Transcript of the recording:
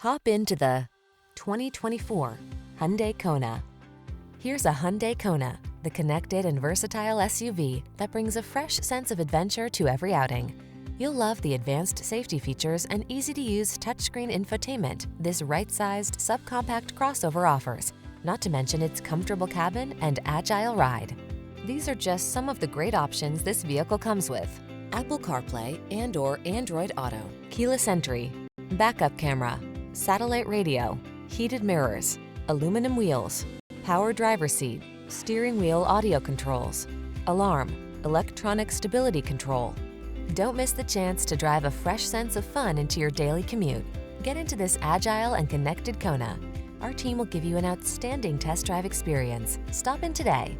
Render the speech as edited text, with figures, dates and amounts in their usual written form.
Hop into the 2024 Hyundai Kona. Here's a Hyundai Kona, the connected and versatile SUV that brings a fresh sense of adventure to every outing. You'll love the advanced safety features and easy-to-use touchscreen infotainment this right-sized subcompact crossover offers, not to mention its comfortable cabin and agile ride. These are just some of the great options this vehicle comes with: Apple CarPlay and/or Android Auto, keyless entry, backup camera, satellite radio, heated mirrors, aluminum wheels, power driver's seat, steering wheel audio controls, alarm, electronic stability control. Don't miss the chance to drive a fresh sense of fun into your daily commute. Get into this agile and connected Kona. Our team will give you an outstanding test drive experience. Stop in today.